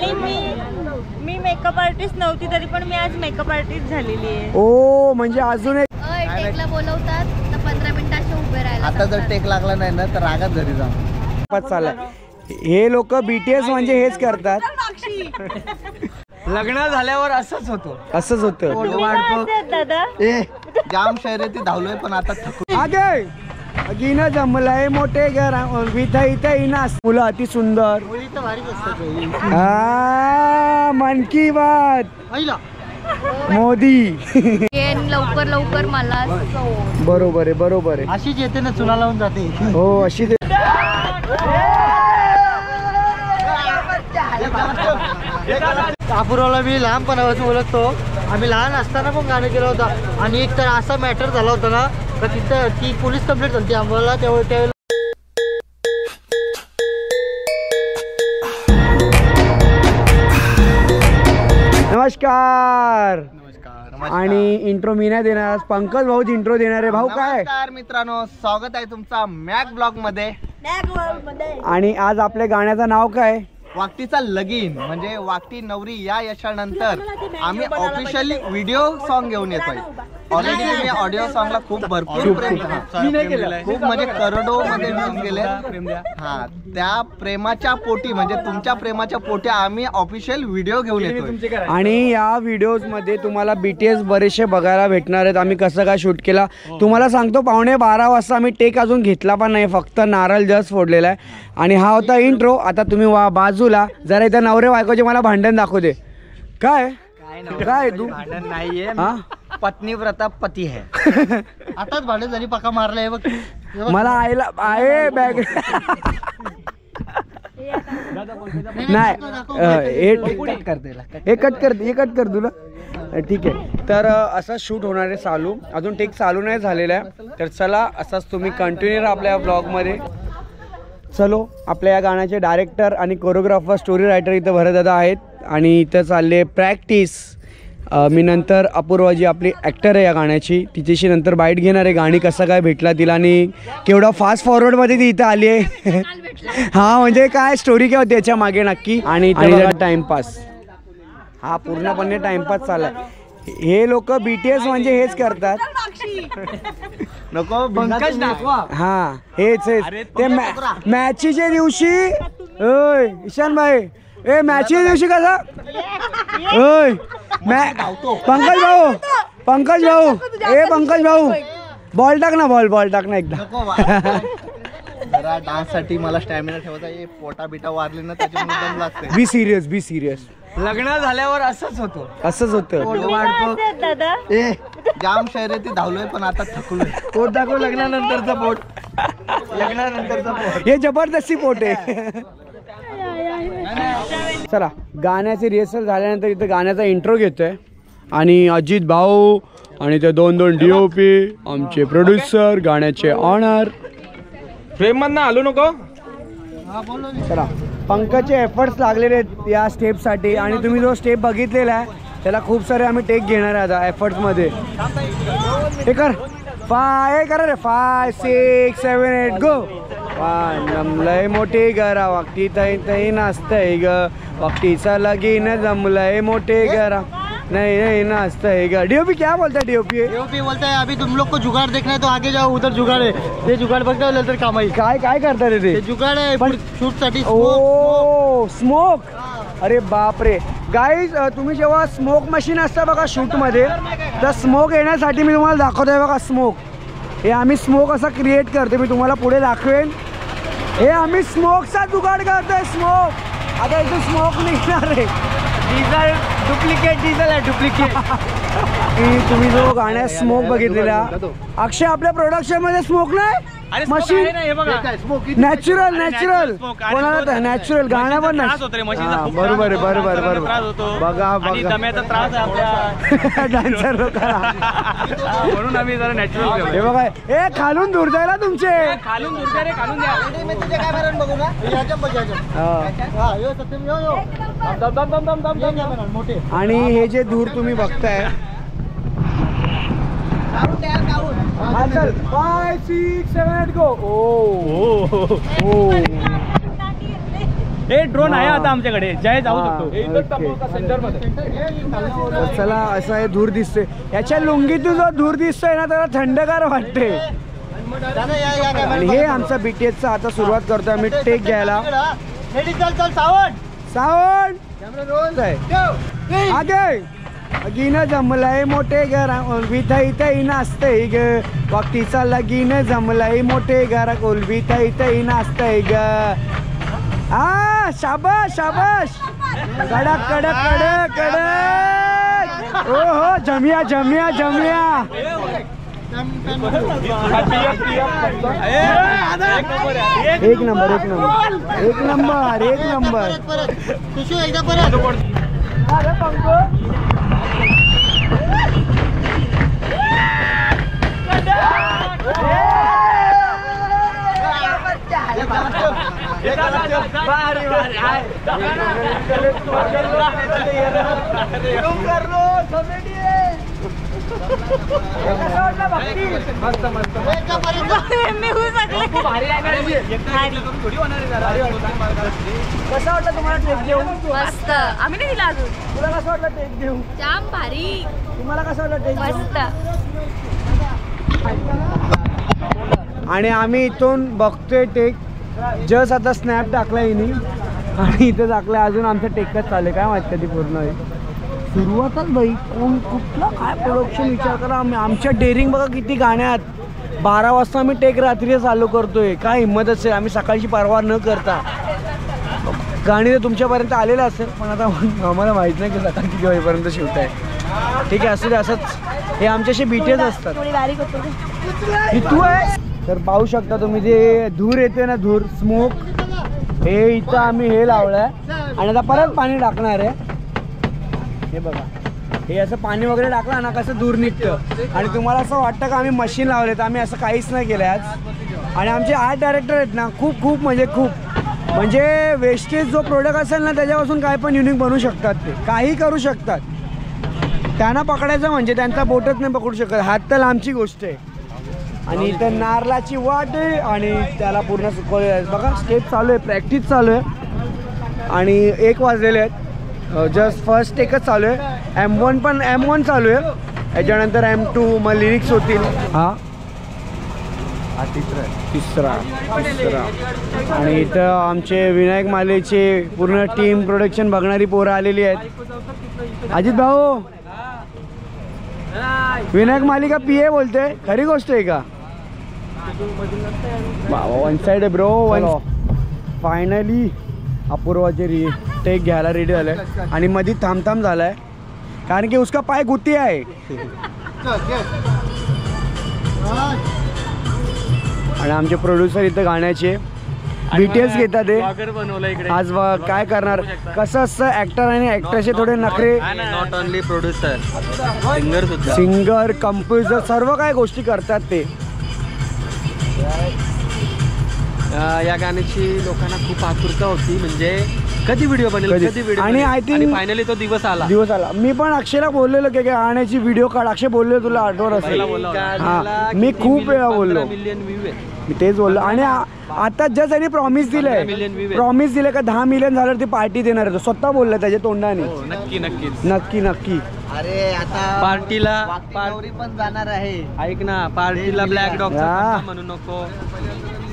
आणि मी makeup artist नव्हती तरी पण मी आज मेकअप आर्टिस्ट झालेली आहे. ओ म्हणजे अजून एक टेकला बोलवतात तर 15 मिनिटाचे उभे राहायला. आता जर टेक लागला नाही ना तर रागात घरी जा. चाललाय. हे लोक BTS म्हणजे हेच करतात. लग्न झाल्यावर असंच होतो. असंच होतं दादा. जाम शर्यती धावलोय पण आता थकू. आगे गिन जमलंय मोठे घर इथं नास. मुलं अति सुंदर. मुली तर भारीच असतात. मन की बात मोदी. लवकर लवकर मला. बरोबर आहे बरोबर आहे. अशीच येते ना चुना लावून जाते. हो अशी अपूर्वाला मी लहानपणापासून ओळखतो. आम्ही लहान असताना पण गाणं केलं होतं आणि एक तर असा मॅटर झाला होता ना तर तिथं ती पोलीस कंप्लेंट झाली आम्हाला त्यावेळेला. नमस्कार. आणि इंट्रो मी नाही देणार, पंकज भाऊच इंट्रो देणार आहे. भाऊ काय? नमस्कार मित्रांनो, स्वागत आहे तुमचा मॅक ब्लॉग मध्ये. आणि आज आपल्या गाण्याचं नाव काय? वाकटीचा लगीन. म्हणजे वाकटी नवरी या यशानंतर आम्ही ऑफिशियली व्हिडिओ सॉन्ग घेऊन येतोय. ऑलरेडी तुम्ही ऑडिओ सॉन्गला खूप भरपूर प्रेम खूप म्हणजे करोडो मध्ये व्ह्यूज गेले. हा त्या प्रेमाच्या पोटी म्हणजे तुमच्या प्रेमाच्या पोटी आम्ही ऑफिशियल व्हिडिओ घेऊन येतोय. आणि या व्हिडिओज मध्ये तुम्हाला BTS बरेचसे बघायला भेटणार आहेत. आम्ही कसं काय शूट केला तुम्हाला सांगतो. 11:15 वाजता आम्ही टेक अजून घेतला पण नाही, फक्त नारळ जस्ट फोडलेला आहे. आणि हा होता इंट्रो. आता तुम्ही बाजूला जरा इथं नवरे बायकोचे मला भांडण दाखवू दे. काय काय तू भांडण नाहीये, हा पत्नी व्रता पती है. आताच भांडण झाली, पक्का मारलाय बघ. मला आईला आहे बॅग नाही हे कट कर तुला. ठीक आहे. तर असं शूट होणार आहे चालू. अजून टेक चालू नाही झालेला आहे. तर चला असाच तुम्ही कंटिन्यू राहा आपल्या ब्लॉगमध्ये. चलो. आपल्या या गाण्याचे डायरेक्टर आणि कोरिओग्राफर स्टोरी रायटर इथं भरतदादा आहेत. आणि इथं चालले प्रॅक्टिस. मी नंतर अपूर्वा जी आपली ॲक्टर आहे या गाण्याची तिच्याशी नंतर बाईट घेणार आहे. गाणी कसा काय भेटला तिला आणि केवढा फास्ट फॉरवर्डमध्ये ती इथं आली आहे. हा म्हणजे काय स्टोरी काय होती याच्या मागे नक्की. आणि टाइमपास हा पूर्णपणे टाइमपास चाललाय. हे लोक BTS म्हणजे हेच करतात. नको पंकज दाखवा. हा हेच ते मॅचीच्या दिवशी. ईशान भाई मॅचीच्या दिवशी कसा पंकज भाऊ बॉल टाक ना. बॉल टाक ना एकदा. जरा डान्स साठी मला स्टॅमिना ठेवायचा आहे. पोटा बिटा वारले ना त्याच्यामुळे दम लागते. Be serious. लग्न झाल्यावर असंच होतं. दादा. जाम शर्यती धावलोय पण आता थकलोय. पोट दाखव. लग्नानंतरचा पोट. हे जबरदस्ती पोट आहे. चला गाण्याचे रिहर्सल झाल्यानंतर इथं गाण्याचा इंट्रो घेतोय. आणि अजित भाऊ आणि ते दोन DOP आमचे प्रोड्युसर गाण्याचे ऑनर. फ्रेममधनं हलू नको. चला पंकजचे एफर्ट्स लागलेले आहेत या स्टेपसाठी. आणि तुम्ही जो स्टेप बघितलेला आहे त्याला खूप सारे आम्ही टेक घेणार आहे आता एफर्ट्समध्ये. हे कर 5 6 7 8 गो. जमलंय मोठे घरा वाकटी तई नाचतंय ग. वाकटीचा लगीन जमलंय मोठे घरा नहीं नाचतंय ग. DOP क्या बोलता है? DOP बोलता है अभी तुम लोग को जुगाड़ देखना है तो आगे जाओ, उधर जुगाड़ है. ते जुगाड़ बघता तर कामाई. काय करतात ते जुगाड़ आहे शूट साठी. ओ स्मोक. अरे बापरे गाईज, तुम्ही जेव्हा स्मोक मशीन असतं बघा शूटमध्ये तर स्मोक येण्यासाठी मी तुम्हाला दाखवतोय बघा. स्मोक हे आम्ही स्मोक असा क्रिएट करतो. मी तुम्हाला पुढे दाखवेन. हे आम्ही स्मोकचा जुगाड करतोय. स्मोक आता इथे स्मोक निघणार आहे. डिझेल डिझेल आहे डुप्लिकेट. तुम्ही जो गाण्यात स्मोक बघितलेला अक्षय आपल्या प्रोडक्शन मध्ये स्मोक नाही. मशीन नॅचरल कोणाला नॅचरल गाणं पण नाही. बरोबर बघा डान्सर लोकांना म्हणून आम्ही जरा नॅचरल. हे बघा हे खालून दूर जायला तुमचे खालून दूर जा रे. खालून द्या. आणि हे जे दूर तुम्ही बघताय 5 6 7 8 गो. हे ड्रोन आहे आता आमच्याकडे जय जाऊ हा, शकतो ओके. सेंटर मध्ये. तर चला असं हे धूर दिसतोय. याच्या लुंगीतून जो धूर दिसतोय ना त्याला थंडगार वाटते. आणि हे आमचा BTS चा आता सुरुवात करतोय आम्ही टेक घ्यायला. सावंत आगे लगीन जमलाय मोठे घरा ओलवी थई थई नाचतय ग. वाकटीचा लगीन जमलाय मोठे घरा ओलवी थई थई नाचतय ग. हा शाबाश शाबाश कडक कडक कडक कडक. ओ हो जमिया जमिया जमिया. एक नंबर एक नंबर एक नंबर एक नंबर. मी होऊ शकले. कसा वाटला तुम्हाला टेक देऊ? मस्त. आम्ही नाही दिला अजून. तुला कसं वाटलं टेक देऊ? जाम भारी. तुम्हाला कसं वाटलं टेक देऊ? मस्त. आणि आम्ही इथून बघतोय टेक. जस्ट आता स्नॅप टाकला हिनी आणि इथं टाकलं अजून आमचं टेकच चालू. काय माहित कधी पूर्ण आहे. सुरुवातच बाई कोण कुठलं काय प्रोडक्शन विचार करा. आमच्या डेअरिंग बघा किती गाण्यात. 12 वाजता आम्ही टेक रात्री चालू करतोय. काय हिंमत असेल. आम्ही सकाळची परवा न करता गाणी तर तुमच्यापर्यंत आलेलं असेल पण आता आम्हाला माहित नाही की सकाळ किती वाजेपर्यंत शिवताय. ठीक आहे असू दे असंच. हे आमच्याशी BTS असतात. थोडी बारीक होतो. ही तू आहे. तर पाहू शकता तुम्ही जे धूर येते ना धूर स्मोक हे इथं आम्ही हे लावलंय आणि आता परत पाणी टाकणार आहे. हे बघा हे असं पाणी वगैरे टाकलं ना कसं दूर निघतं. आणि तुम्हाला असं वाटतं का आम्ही मशीन लावले तर आम्ही असं काहीच नाही केलं आज. आणि आमचे आर्ट डायरेक्टर आहेत ना खूप खूप म्हणजे वेस्टेज जो प्रोडक्ट असेल ना त्याच्यापासून काय पण युनिक बनवू शकतात. ते काही करू शकतात. त्यांना पकडायचं म्हणजे त्यांचा बोटच नाही पकडू शकत. हात तर लांबची गोष्ट आहे. आणि इथं नारळाची वाट आहे आणि त्याला पूर्ण सुकवलेलं आहे. बघा स्टेप चालू आहे प्रॅक्टिस चालू आहे. आणि 1 वाजलेले आहेत. जस्ट फर्स्ट टेकच चालू आहे. M1 चालू आहे. याच्यानंतर M2 मग लिरिक्स होतील. हा तिसरा. आणि इथं आमचे विनायक मालेचे पूर्ण टीम प्रोडक्शन बघणारी पोरं आलेली आहेत. अजित भाऊ विनायक मालिका PA बोलते. खरी गोष्ट आहे का? वन साइड आहे ब्रो. फायनली अपूर्वाचे टेक घ्यायला रेडी झालाय आणि मध्ये थांब झालाय कारण की उसका पाय गुत्ती आहे. आणि आमचे प्रोड्युसर इथं गाण्याचे BTS घेतात ते आज. काय करणार कसं असतं ऍक्टर आणि ऍक्टरचे थोडे नखरे. नॉट ओनली प्रोड्युसर सिंगर सुद्धा. सिंगर कंपोजर सर्व काय गोष्टी करतात ते. या गाण्याची लोकांना खूप आतुरता होती म्हणजे कधी व्हिडिओ बनेल कधी व्हिडिओ. आणि आय थिंक फायनली तो दिवस आला. मी पण अक्षयला बोललेलो की गाण्याची व्हिडिओ काढ. अक्षय बोललो तुला आठवण असेल. हा मी खूप वेळा बोललो. मिलियन व्ह्यू आहे. मी तेच बोललो. आणि आता जस्ट त्यांनी प्रॉमिस दिलंय का 10 मिलियन झाल्यावर ती पार्टी देणार आहे. तो स्वतः बोलला त्याच्या तोंडाने. नक्की. अरे आता पार्टीला पण जाणार आहे. ऐक ना पार्टीला ब्लॅक डॉगचा म्हणू नको.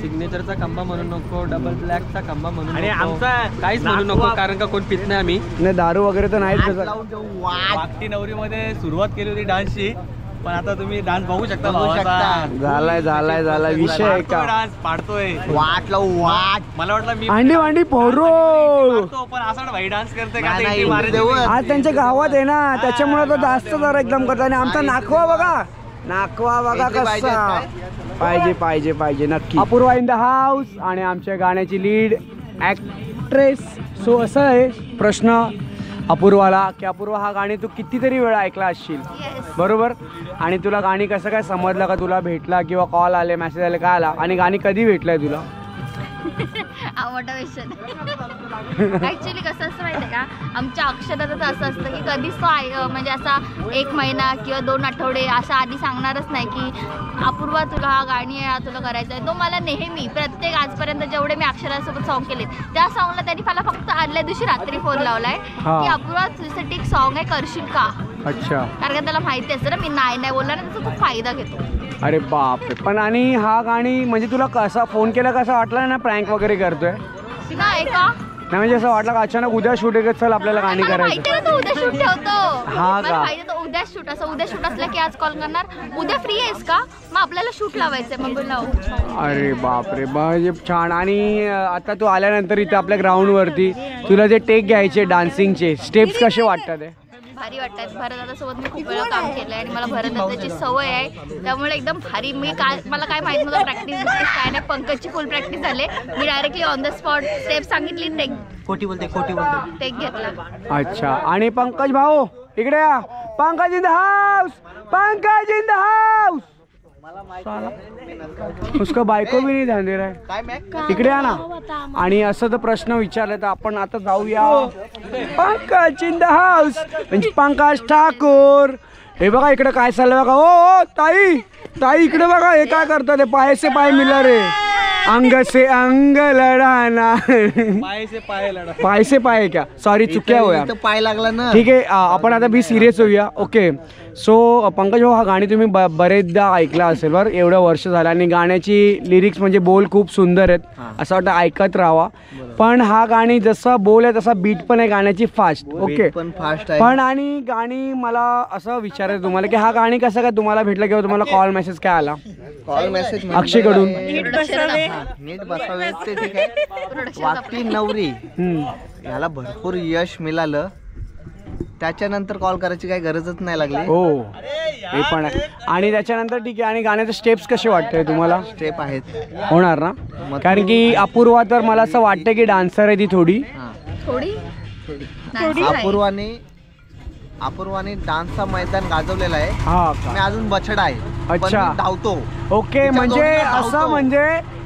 सिग्नेचरचा खंबा म्हणू नको. डबल ब्लॅकचा खंबा म्हणू नको. आणि आमचा काहीच म्हणू नको कारण का कोण पित नाही. आम्ही नाही दारू वगैरे तर नाहीच. वाकटी नवरीमध्ये सुरुवात केली होती डान्सची पण आता तुम्ही डान्स बघू शकता. झालाय विषय आहे का? डान्स पाडतोय वाट मला वाटलं मी अंडी वांडी पोरो पण असा भाई डान्स करते का नाही, ते मारे देऊ. आज त्यांच्या गावात आहे ना त्याच्यामुळे तो जास्त जरा एकदम करतो. आणि आमचा नाखवा बघा कसा पाहिजे नक्की. अपूर्वा इन द हाऊस आणि आमच्या गाण्याची लीड ऍक्ट्रेस. सो असं आहे प्रश्न अपूर्वाला की अपूर्वा हा गाणी तू कितीतरी वेळा ऐकला असशील बरोबर. आणि तुला गाणी कसं काय समजलं का? तुला भेटला किंवा कॉल आले मेसेज आले काय आला? आणि गाणी कधी भेटलंय तुला? मोटिवेशन ऍक्च्युली कसं असतं माहिती आहे का? आमच्या अक्षराचं असं असतं की कधीच तो म्हणजे असा 1 महिना किंवा 2 आठवडे असा आधी सांगणारच नाही की अपूर्वा तुला हा गाणी आहे तुला करायचं आहे. तो मला नेहमी बहुतेक आजपर्यंत जेवढे मी अक्षरासोबत सॉन्ग केले त्या सॉन्गला त्यांनी मला फक्त आदल्या दिवशी रात्री फोन लावलाय हा. की अपूर्वा तुझ्यासाठी एक सॉन्ग आहे, करशील का? अच्छा. कारण का त्याला माहिती असतं ना मी नाही बोलला ना, त्याचा खूप फायदा घेतो. अरे बापरे. पण आणि हा गाणी म्हणजे तुला कसा फोन केला कसा वाटला ना प्रँक वगैरे करतोय? नाही का? नाही म्हणजे असं वाटलं का अचानक उद्या शूट आहे चल आपल्याला गाणी मला करायचं? माहिती आहे ना, तो उद्या शूट ठेवतो. हा मला का? माहिती आहे तो उद्या शूट, असं उद्या शूट असलं की आज कॉल करणार, उद्या फ्री आहेस का, मग आपल्याला शूट लावायचंय, मग लावू. अरे बापरे म्हणजे छान. आणि आता तू आल्यानंतर इथे आपल्या ग्राउंडवरती तुला जे टेक घ्यायचे डान्सिंगचे स्टेप्स कसे वाटतात ते? भारी वाटतात. भरतदादासोबत मी खूप वेळा काम केलंय आणि मला भरतदादाची सवय आहे, त्यामुळे एकदम भारी. मला काय माहित नव्हतं प्रॅक्टिस काय नाही. पंकजची फुल प्रॅक्टिस झाली. मी directly on the spot step सांगितली, टेक टेक घेतला. अच्छा. आणि पंकज भाऊ इकडे या. Pankaj in the house, Pankaj in the house. उसका बायको भी नाही ध्यान दे रहा है. इकडे या ना. आणि असं तर प्रश्न विचारले तर आपण आता जाऊया. पंकज इन द हाऊस म्हणजे पंकज ठाकूर. हे बघा इकडे काय चाललंय बघा. ओ ताई ताई इकडे बघा हे काय करतात. पाय से पाय मिला रे, अंग से अंग लढाना. पाय से पाय क्या, सॉरी चुक्या होया, पाय लागला ना. ठीक आहे. आपण आता बी सिरियस होऊया. ओके. सो पंकज भाऊ हा गाणी तुम्ही बरेचदा ऐकला असेल बरं, एवढं वर्ष झालं. आणि गाण्याची लिरिक्स म्हणजे बोल खूप सुंदर आहेत, असं वाटतं ऐकत राहावा. पण हा गाणी जसा बोल आहे तसा बीट पण आहे गाण्याची फास्ट. ओके पण फास्ट आहे. पण आणि गाणी मला असं विचारायचं तुम्हाला की हा गाणी कसं काय तुम्हाला भेटलं किंवा तुम्हाला कॉल मेसेज काय आला? Call message अक्षयकडून. नीट बसावे ते ठीक आहे. वाकटी नवरी ह्याला भरपूर यश मिळालं, त्याच्यानंतर कॉल करायची काही गरजच नाही लागली. हो हे पण आहे. आणि त्याच्यानंतर ठीक आहे. आणि गाण्याचे स्टेप्स कसे वाटते तुम्हाला? स्टेप आहेत होणार ना, कारण की अपूर्वा तर मला असं वाटतं की डान्सर आहे ती थोडी. अपूर्वाने डान्सचा मैदान गाजवलेला आहे. हा मी अजून बछडा आहे. अच्छा. पण मी धावतो. ओके. म्हणजे असं म्हणजे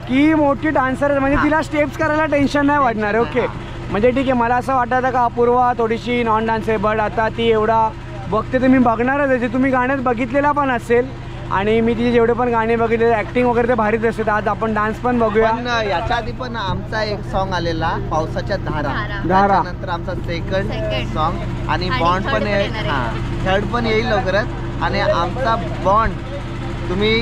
की मोठी डान्सर म्हणजे तिला स्टेप्स करायला टेन्शन नाही वाटणार. ओके. म्हणजे ठीक आहे. मला असं वाटायचं का अपूर्वा थोडीशी नॉन डान्सेबल, आता ती एवढा बघते तर मी बघणारच आहे. तुम्ही गाण्यात बघितलेला पण असेल आणि मी तिचे जेवढे पण गाणे बघितले ऍक्टिंग वगैरे ते भारीच असते. आज आपण डान्स पण बघूया. पण याच्या आधी पण आमचा एक सॉन्ग आलेला पावसाच्या धारा. नंतर आमचा सेकंड सॉन्ग आणि बॉन्ड पण थर्ड पण येईल लवकरच. आणि आमचा बॉन्ड तुम्ही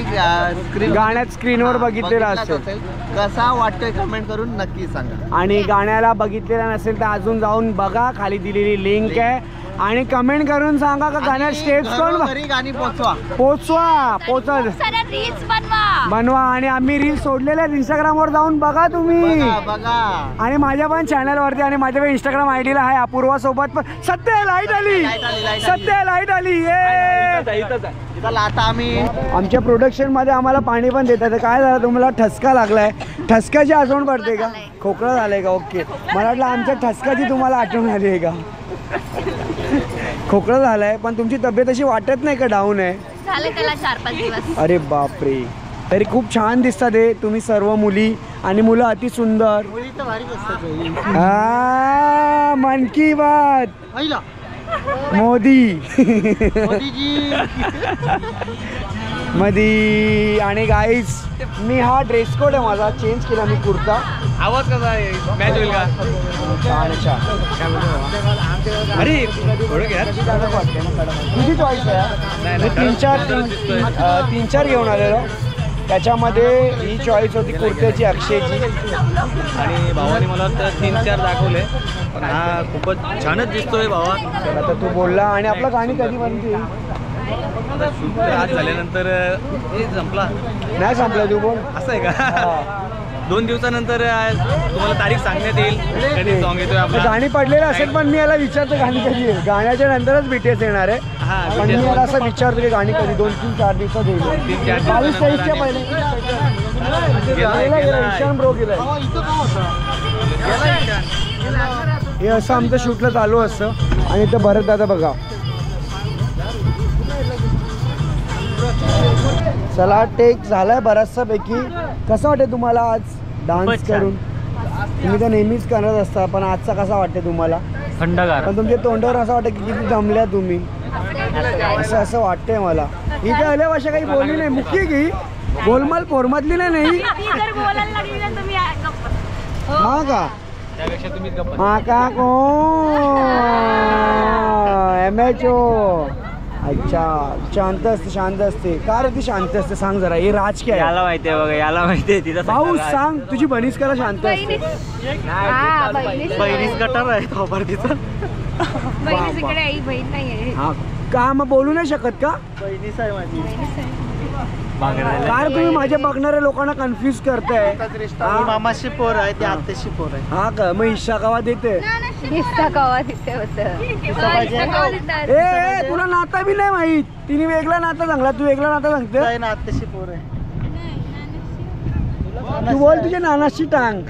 गाण्यात स्क्रीनवर बघितलेला असेल. कसा वाटतोय कमेंट करून नक्की सांगा. आणि गाण्याला बघितलेला नसेल तर अजून जाऊन बघा, खाली दिलेली लिंक आहे. आणि कमेंट करून सांगा का गाण्यात स्टेप्स कोण गाणी पोचवा रील्स बनवा. आणि आम्ही रील्स सोडलेल्या आहेत इंस्टाग्रामवर, जाऊन बघा तुम्ही. बघा. आणि माझ्या पण चॅनलवरती आणि माझ्या पण इंस्टाग्राम आयडीला आहे अपूर्वा सोबत पण. सत्य लाईट आली, सत्य लाईट आली. आता आम्ही आमच्या प्रोडक्शन मध्ये आम्हाला पाणी पण देतात. काय झालं तुम्हाला ठसका लागलाय? ठसकाची आठवण पडते का? खोकला झालाय का? ओके. मला वाटलं आमच्या ठसकाची तुम्हाला आठवण आली आहे का? खोकला झालाय. पण तुमची तब्येत अशी वाटत नाही का डाऊन आहे? झाले त्याला 4-5 दिवस. अरे बापरे. तरी खूप छान दिसतात हे तुम्ही सर्व मुली आणि मुलं अति सुंदर. मन की बात मोदी मधी. आणि गाईज मी हा ड्रेस कोड आहे माझा चेंज केला मी कुर्ता. आवाज कसा आहे? मॅच होईल का? छान अरे थोडं घ्या. तुझी चॉईस आहे. मी तीन चार घेऊन आलेलो. त्याच्यामध्ये ही चॉईस होती कुर्त्याची अक्षयची. आणि भावाने मला वाटतं 3-4 दाखवले, पण हा खूपच छानच दिसतोय भावा. आता तू बोलला. आणि आपलं गाणी कधी बनते? शूट आज झाल्यानंतर संपला नाही संपलं. तू बोल. असं आहे का? 2 दिवसानंतर तुम्हाला तारीख सांगण्यात येईल कधी सॉन्ग येतोय आपला. गाणी पडलेलं असेल पण मी याला विचारतो गाणी कधी आहे. गाण्याच्या नंतरच BTS येणार आहे. पण मी याला असं विचारतो की गाणी कधी 2-3-4 दिवसात येईल. 22-23च्या पहिले ईशान ब्रो केलंय. हे असं आमचं शूटला चालू असतं. आणि इथं भरत दादा बघा. चला टेक झालाय बराचसा पैकी. कसं वाटतं तुम्हाला आज डान्स करून? तुम्ही तर नेहमीच करत असता, पण आजचा कसा वाटतं तुम्हाला? थंडगार. पण तुमच्या तोंडावर असं वाटतं की किती जमल्या तुम्ही, असं वाटतंय मला. ही काय आल्या भाषा काही बोलली नाही. मुख्य की गोलमाल पोरमधली नाही ती जर बोलायला लागली ना तुम्ही गप्प. हा का त्यापेक्षा तुम्हीच गप्प. हा का MHO. अच्छा शांत असते का रे ती शांत असते सांग जरा हे राजकीय आहे. याला माहितीये बघा, याला माहितीये तिचा भाऊ सांग तुझी बनीस करा शांत असते. बहिणीच गटार आहे खबर तिचा. बहिणीकडे आई बहीण नाहीये. हा का मग बोलू नाही शकत का बहिणीच आहे माझी. काय तुम्ही माझ्या बघणाऱ्या लोकांना कन्फ्युज करताय. मामाशी पोर आहे ती आत्याशी पोर आहे. हा का मग इच्छा गावात येते. हिस्सा कवा तिथे होतं. ए तुला नाता बी नाही माहित. तिने वेगळा नाता सांगला तू वेगळा नाता सांगते. नाही ना आत्याशी पोर आहे. तू बोल तुझ्या नानाशी टांग.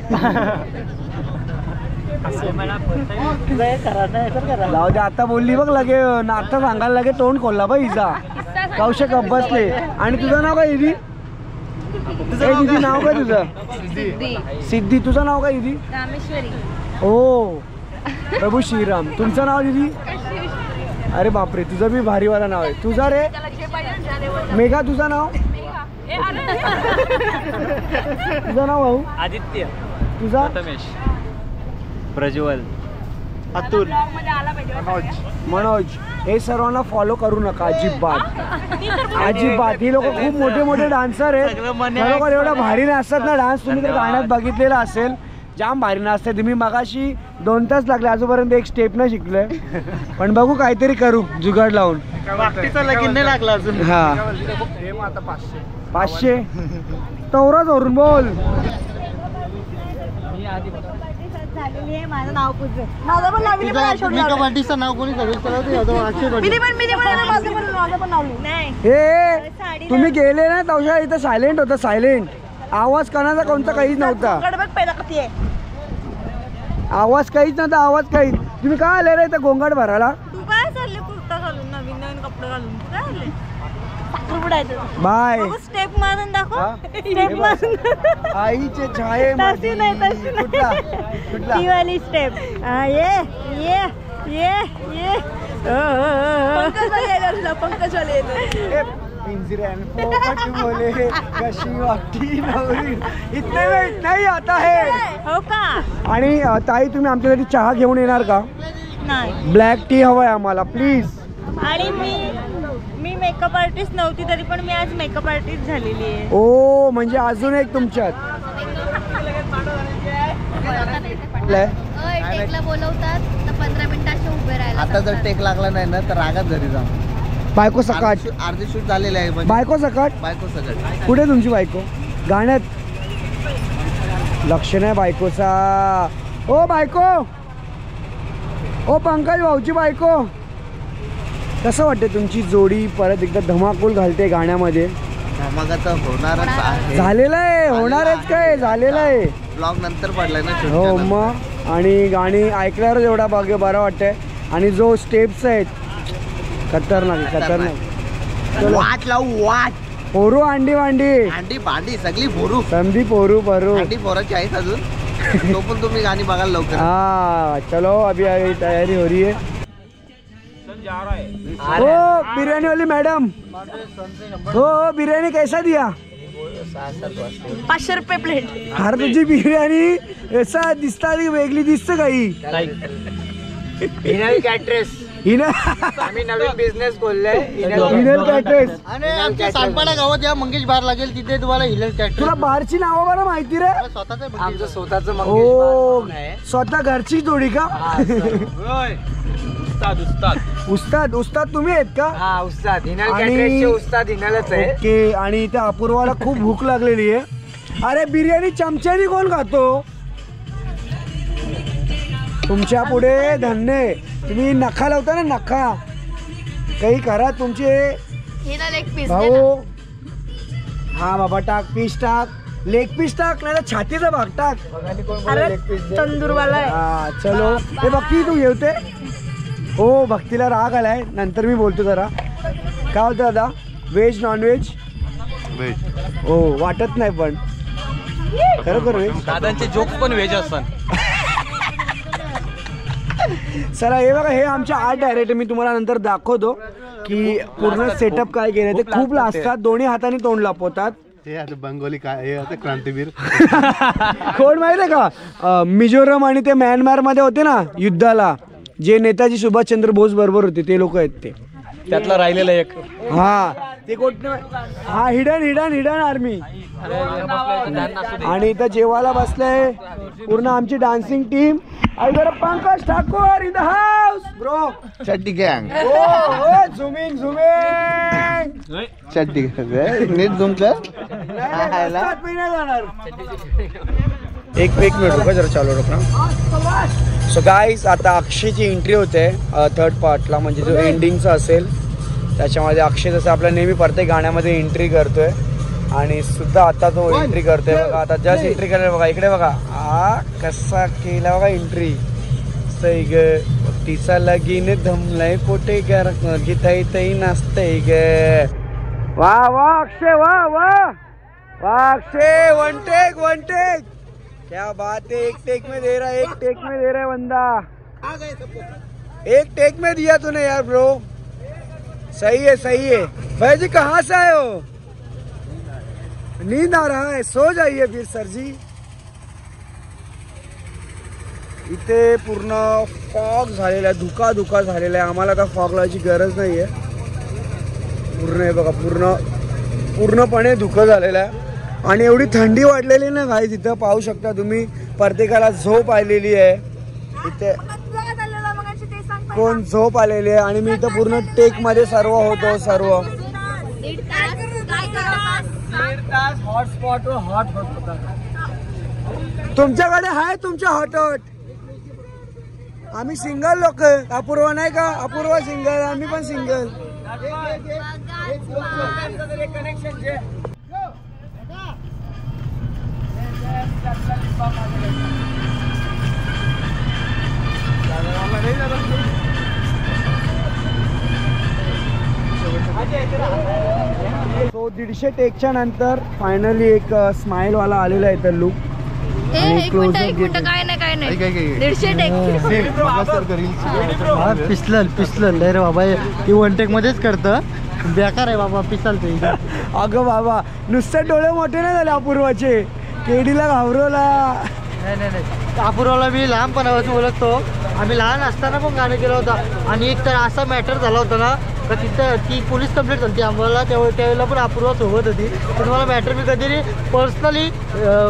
जाऊ दे आता बोलली बघ लगे नाता सांगायला लगे तोंड खोलला बघ हिचा. कौशक बसले. आणि तुझं नाव काय दिदी. दिदी नाव काय तुझं. सिद्धी. तुझं नाव काय दिदी. रामेश्वरी. ओ प्रभू श्रीराम. तुमचं नाव दिदी. अरे बापरे तुझं बी भारीवाला नाव आहे. तुझं रे मेघा. तुझं नाव. तुझं नाव भाऊ. आदित्य. तुझा. रमेश. प्रज्वल. अतुल. मनोज. हे सर्वांना फॉलो करू नका अजिबात. ही लोक खूप मोठे मोठे डान्सर आहेत. खरोखर एवढा भारी नाचतात ना डान्स. तुम्ही तर गाण्यात बघितलेला असेल जाम भारी नाचते. तुम्ही मगाशी 2 तास लागले अजूनपर्यंत एक स्टेप नाही शिकलोय. पण बघू काहीतरी करू जुगाड लावून. वाकटीचा लगीन नाही लागला अजून. हा 500 तवराच वरून बोल. झालेली आहे. माझं नाव पूजन. माझं पण नाव मेकअप आर्टिस्टचं नाव कोणी सजेस्ट केलं माझं पण नाव नाही. हे तुम्ही गेले ना तवशा इथं सायलेंट होतं. सायलेंट आवाज कानाचा कोणता काहीच नव्हता. पहिला कधी आहे आवाज काहीच नव्हता. आवाज काहीच. तुम्ही काय आले रे इथं गोंगाट भरायला. तू काय चालले कुर्ता घालून नवीन कपडे घालून तू काय आले साखरपुड्याचं. बाय. स्टेप मारून दाखव. स्टेप मारून. आईचे छाये तशी नाही तशी कुठला नाही. कुठला ती वाली स्टेप. पंकज वाले इंजिन पोपट बोले कशी वाटती नवरी इतने वेळ नाही आता है. हो का. आणि ताई तुम्ही आमच्यासाठी चहा घेऊन येणार का. नाही. ब्लॅक टी हवाय आम्हाला प्लीज. आणि मी मेकअप आर्टिस्ट नव्हती तरी पण मी आज मेकअप आर्टिस्ट झालेली आहे. ओ म्हणजे अजून एक तुमच्यात टेकला बोलवतात तर 15 मिनिटाचे उभे राहायला. आता जर टेक लागला नाही ना तर रागात घरी जा. बायको सकाट. अर्धे शूट झालेले आहे. बायको सकाट. बायको सगळं कुठे तुमची बायको. गाण्यात लक्ष नाही बायकोचा. ओ बायको. ओ पंकज भाऊची बायको. कसं वाटते तुमची जोडी परत एकदा धमाकूल घालते गाण्यामध्ये. मग आता होणारच आहे. झालेलं आहे. होणारच काय झालेलं आहे. ब्लॉग नंतर पडलाय ना shoot हो च्या नंतर. मग. आणि गाणी ऐकल्यावरच एवढा बरं वाटतंय. आणि जो स्टेप्स आहेत खतरनाक. वाट लावू वाट. पोरू अंडी वांडी अंडी भांडी सगळी पोरू. संधी पोरू परू. अंडी पोराची आहेत अजून. तो पण तुम्ही गाणी बघायला लवकर. हाँ चलो अभी तैयारी हो रही है. ओ बिरयानी वाली मैडम. हो बिरयानी कैसा दिया. 500 रुपये प्लेट. अरे तुझी बिर्याणी असा दिसता वेगळी दिसतं काही. हिना आम्ही नवीन बिझनेस खोललाय. हिनल कॅटरेस. आणि आमच्या सानपाडा गावात जेव्हा मंगेश बार लागेल तिथे तुम्हाला हिलल कॅटरेस. तुला बारची नावं बरं माहिती रे. आमचं स्वतःचं ओ स्वतः घरची जोडी का. उस्ताद उस्ताद तुम्ही आहेत का. हा उस्ताद. आणि उस्ताद हिनालच आहे. ओके. आणि त्या अपूर्वाला खूप भूक लागलेली आहे. अरे बिर्याणी चमच्यानी कोण खातो. तुमच्या पुढे धन्य. तुम्ही नखा लावता ना नखा. काही करा तुमचे हिला लेग पीस भाऊ. हा बाबा टाक पीस टाक. लेग पीस टाक नाही छातीचा भाग टाक. तंदूरवाला आहे. हा चलो. हे भक्ती तू येवते. हो भक्तीला राग आलाय. नंतर मी बोलतो जरा. काय होतं दादा. Veg non veg. हो वाटत नाही पण खरोखर व्हेज. दादांचे जोक पण व्हेज असतात. चला हे बघा हे आमच्या आर्ट डायरेक्टर. मी तुम्हाला नंतर दाखवतो की पूर्ण सेटअप काय केलं. ते खूप लाजतात. दोन्ही हाताने तोंड लपवतात. हे आता बंगोली काय हे आता क्रांतीवीर कोण माहिती आहे का? मिझोरम आणि ते म्यानमार मध्ये होते ना युद्धाला, जे नेताजी सुभाषचंद्र बोस बरोबर होते ते लोक आहेत ते. त्यातला राहिलेला एक. हा ते कोण? हा हिडन आर्मी. आणि इथं जेवायला बसलंय पूर्ण आमची डान्सिंग टीम. इधर Pankaj Thakur in the house bro. चड्डी गँग झुमिंग चड्डी नीट झूम कर. एक मिनिट रुका जरा चालू रुका. सो गाईज आता अक्षयची एंट्री होते थर्ड पार्टला, म्हणजे जो एंडिंगचा असेल त्याच्यामध्ये अक्षय जसं आपल्या नेहमी प्रत्येक गाण्यामध्ये एंट्री करतोय आणि सुद्धा आता तो एंट्री करतोय बघा. आता जस्ट एंट्री केलं बघा, इकडे बघा कसा केला बघा एंट्री. सही ग तिचा लगीन धमलाय पोटे गीताई तई नाचतय ग. वा वा अक्षय वा अक्षय. वन टेक क्या बात है. एक टेक में दे रहा है बंदा. एक टेक में दिया तूने यार ब्रो. सही है. भाई जी कहाँ से आए हो? नींद आ रहा है, सो जाइए फिर सर जी. इथे पूर्ण फॉग झालेला आहे, धुका झालेला आहे. आम्हाला का फॉग लावायची गरज नाहीये. पूर्ण हे बघा पूर्णपणे धुकं झालेलं आहे आणि एवढी थंडी वाढलेली ना गाईज. इथं पाहू शकता तुम्ही, प्रत्येकाला झोप आलेली आहे इथे. कोण झोप आलेली आहे आणि मी इथं पूर्ण टेक मध्ये सर्व होतो. हॉटस्पॉट तुमच्याकडे आहे तुमच्या हॉटस्पॉट. आम्ही सिंगल लोक, अपूर्वा नाही का? अपूर्वा सिंगल, आम्ही पण सिंगल. सो 150 टेकच्या नंतर फायनली एक स्माइल वाला आलेला आहे तर लुक. एक मिनिट काय नाही 150 टेक. पिस्टल नाही रे बाबा, ती वन टेक मध्येच करतं. बेकार आहे बाबा पिस्टल ते. अगं बाबा नुसते डोळे मोठे नाही झाले अपूर्वाचे, केडीला घाबरवला. नाही अपूर्वाला मी लहानपणापासून ओळखतो. आम्ही लहान असताना पण गाणं केलं होतं आणि एक तर असा मॅटर झाला होता ना तर तिथं ती पोलीस कंप्लेंट झाली आम्हाला. त्यावेळेला पण अपूर्वा सोबत होती. तर तुम्हाला मॅटर मी कधी पर्सनली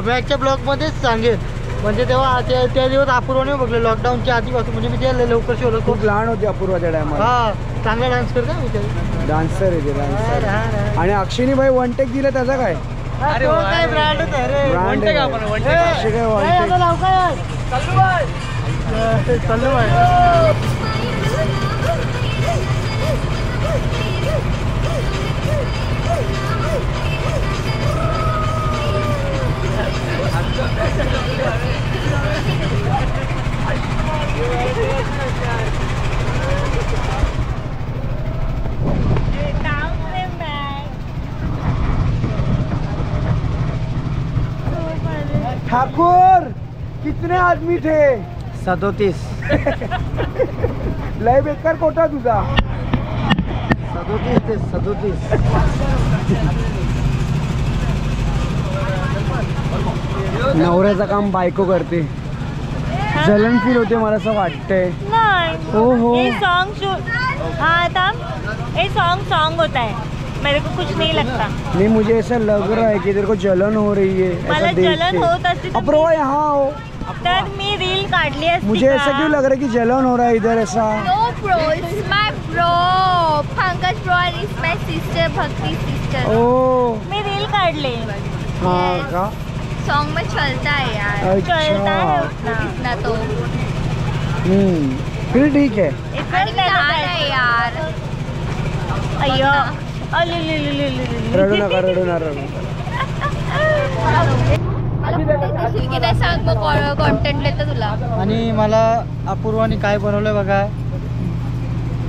मॅचच्या ब्लॉगमध्येच सांगेन. म्हणजे तेव्हा त्या दिवस अपूर्वाने बघले लॉकडाऊनच्या आधीपासून. म्हणजे मी त्याला लवकर शोधलं. खूप लहान होती अपूर्वा त्या टायमाला. हा चांगला डान्स करता मी ते. डान्सर आहे ते डान्सर. आणि अक्षयनी भाई वन टेक दिलं त्याचा काय? अरे काय ब्रँड आहे रे. वन टेक आपण वन टेक. अक्षय काय वन टेक चालू आहे. ठाकुर कितने आदमी थे? 37. लय बेकार कोटा तुझा. 37. नवऱ्याचं काम बायको करते. जलन फील होते मला असं वाटतंय. नहीं ओहो. ये सॉन्ग हाँ था, ये सॉन्ग होता है, मेरे को कुछ नहीं लगता. नहीं मुझे ऐसा लग रहा है कि तेरे को जलन हो रही है. मला ऐसा देख जलन के. होत असती तर अपूर्वा यहाँ हो. तर मी रील काढली असती. मुझे ऐसा क्यों लग रहा है कि जलन हो रहा है इधर ऐसा? No bro, it's my bro. Pankaj bro and it's my sister, Bhakti sister. ओ मी रील काढले. हाँ का? सॉन्ग में चलता है यार. चलता है अच्छा. उतना. इतना तो. फिर ठीक है. इतना आणि लहान आहे यार. अय्यो. रडू नका रडू नका. की नाही सांग मग कॉन्टेंट देतं तुला. आणि मला अपूर्वाने काय बनवलंय बघा.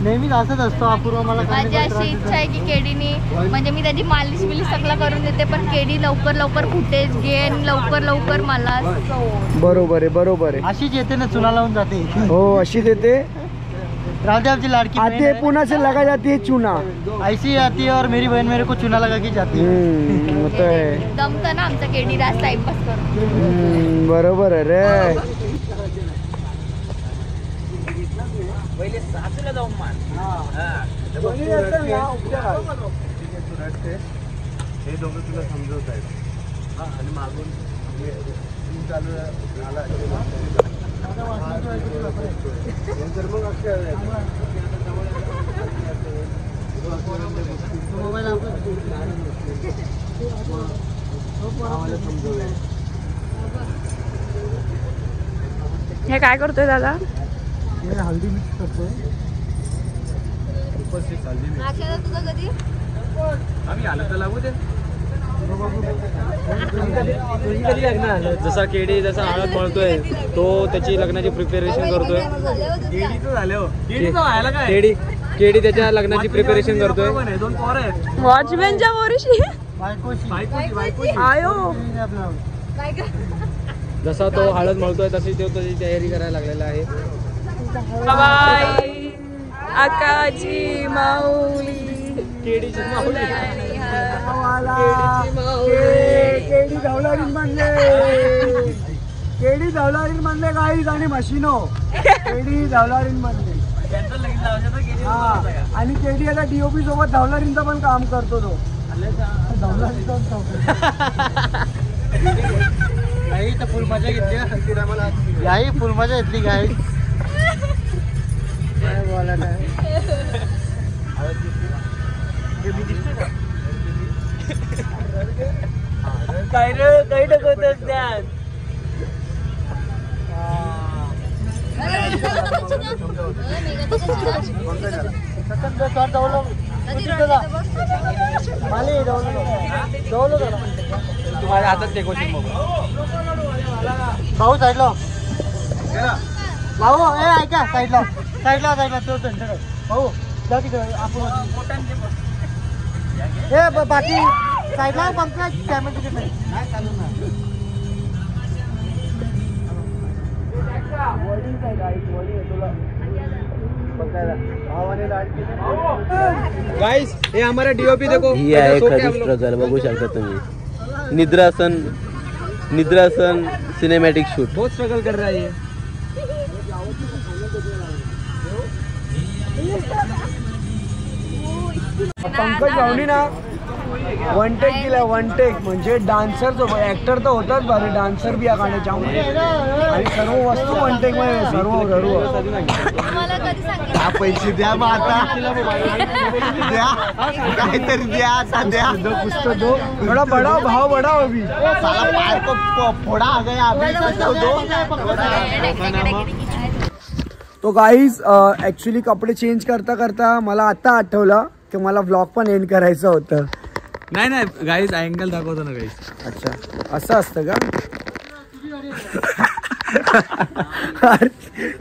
नेहमीच असंच असतो अपूर्वा. मला माझी अशी इच्छा आहे की केडीने म्हणजे मी त्याची मालिश बिलिश सगळं करून देते पण केडी लवकर फुटेज घे आणि लवकर मला. बरोबर आहे. अशीच येते ना चुना लावून जाते. हो अशीच येते राधे आपकी लाड़की आते पुणे से लगा जाती है चूना, ऐसी आती है और मेरी बहन मेरे को चूना लगा के जाती है. होतं आहे. दमतं ना आमचा केडी राज टाइमपास करून. बरोबर आहे रे. हे दोघं तुला समजवत आहेत आणि मागून चालू आला नंतर मग हे काय करतोय दादा? हल्दी मिक्स करतोय. तुझं कधी आम्ही आलं तर लागू दे. कधी लग्न आलं? जसा केडी जसा हळद मळतोय तो त्याची लग्नाची प्रिपेरेशन करतोय. केडी त्याच्या लग्नाची प्रिपेरेशन करतोय. 2 पोरं आहेत. वॉचमॅनच्या वर्षी आयो. जसा तो हळद मळतोय तशी तो त्याची तयारी करायला लागलेला आहे. बाय आकाची माऊली. केडी धवलारीन म्हणले गाईज आणि मशीनो. केडी धवलारीन म्हणले. आणि केडी आता DOP सोबत धवलारींचं पण काम करतो तो. फुल मजा घेतली. याही फुल मजा घेतली काय बोला नाही. काय रे काही टाकतच त्यात. तुम्हाला हातात ते कोचिंग भाऊ साईडला भाऊ ए ऐका साईडला साईडला साईडला तो भाऊ जा तिकडे आपण ए बाकी साईडला पंकज कॅमेरा तिकडे नाही चालू ना. गाइस ये हमारा DOP देखो. ही आहे खरी स्ट्रगल बघू शकता तुम्ही. निद्रासन सिनेमॅटिक शूट. बहुत स्ट्रगल कर रहा है ये. पंकज भाऊनी ना 1 टेक दिला. 1 टेक म्हणजे डान्सर तो ऍक्टर तर होताच भारी, डान्सर बी या गाण्याच्या आणि सर्व वस्तू 1 टेक मध्ये सर्व मला कधी सांगितलं? पैसे द्या मग आता द्या काहीतरी द्या आता द्या. पुस्तक दो थोडा बडा भाव बडा अभी साला पैर को फोड़ा आ गया अभी तो दो. तो गाईज ऍक्च्युली कपडे चेंज करता करता मला आता आठवलं की मला व्लॉग पण एंड करायचं होतं. नाही नाही गाईस अँगल दाखवतो ना गाईस. अच्छा असं असतं का?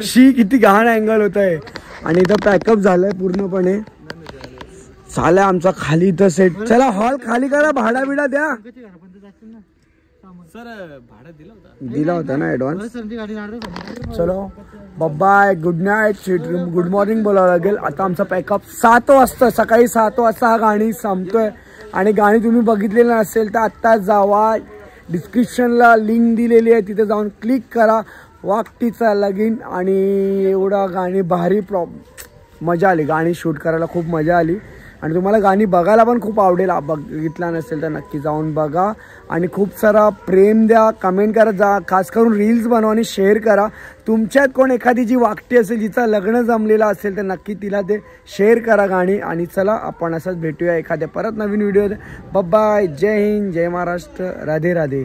शी किती घाण अँगल होत आहे. आणि इथं पॅकअप झालंय पूर्णपणे. चालय आमचा खाली इथं सेट. चला हॉल खाली करा, भाडा बिडा द्या. सर भाडं दिला होता ना ऍडव्हान्स. चलो bye good night. Good morning बोलावं लागेल. आता आमचा पॅकअप 7 वाजता सकाळी 7 वाजता हा गाणी संपतोय. आणि गाणी तुम्ही बघितलेलं नसेल तर आत्ता जावा, डिस्क्रिप्शनला लिंक दिलेली आहे, तिथे जाऊन क्लिक करा. वाकटीचा लगीन. आणि एवढा गाणी भारी मजा आली. गाणी शूट करायला खूप मजा आली. आणि तुम्हाला गाणी बघायला पण खूप आवडेल. बघितला नसेल तर नक्की जाऊन बघा. आणि खूप सारा प्रेम द्या, कमेंट करा, जा खास करून रील्स बनवा आणि शेअर करा. तुमच्यात कोण एखादी जी वाकटी असेल, जिचा लग्न जमलेला असेल तर नक्की तिला ते शेअर करा गाणी. आणि चला आपण असंच भेटूया एखाद्या परत नवीन व्हिडिओ. बाय. जय हिंद, जय महाराष्ट्र, राधे राधे.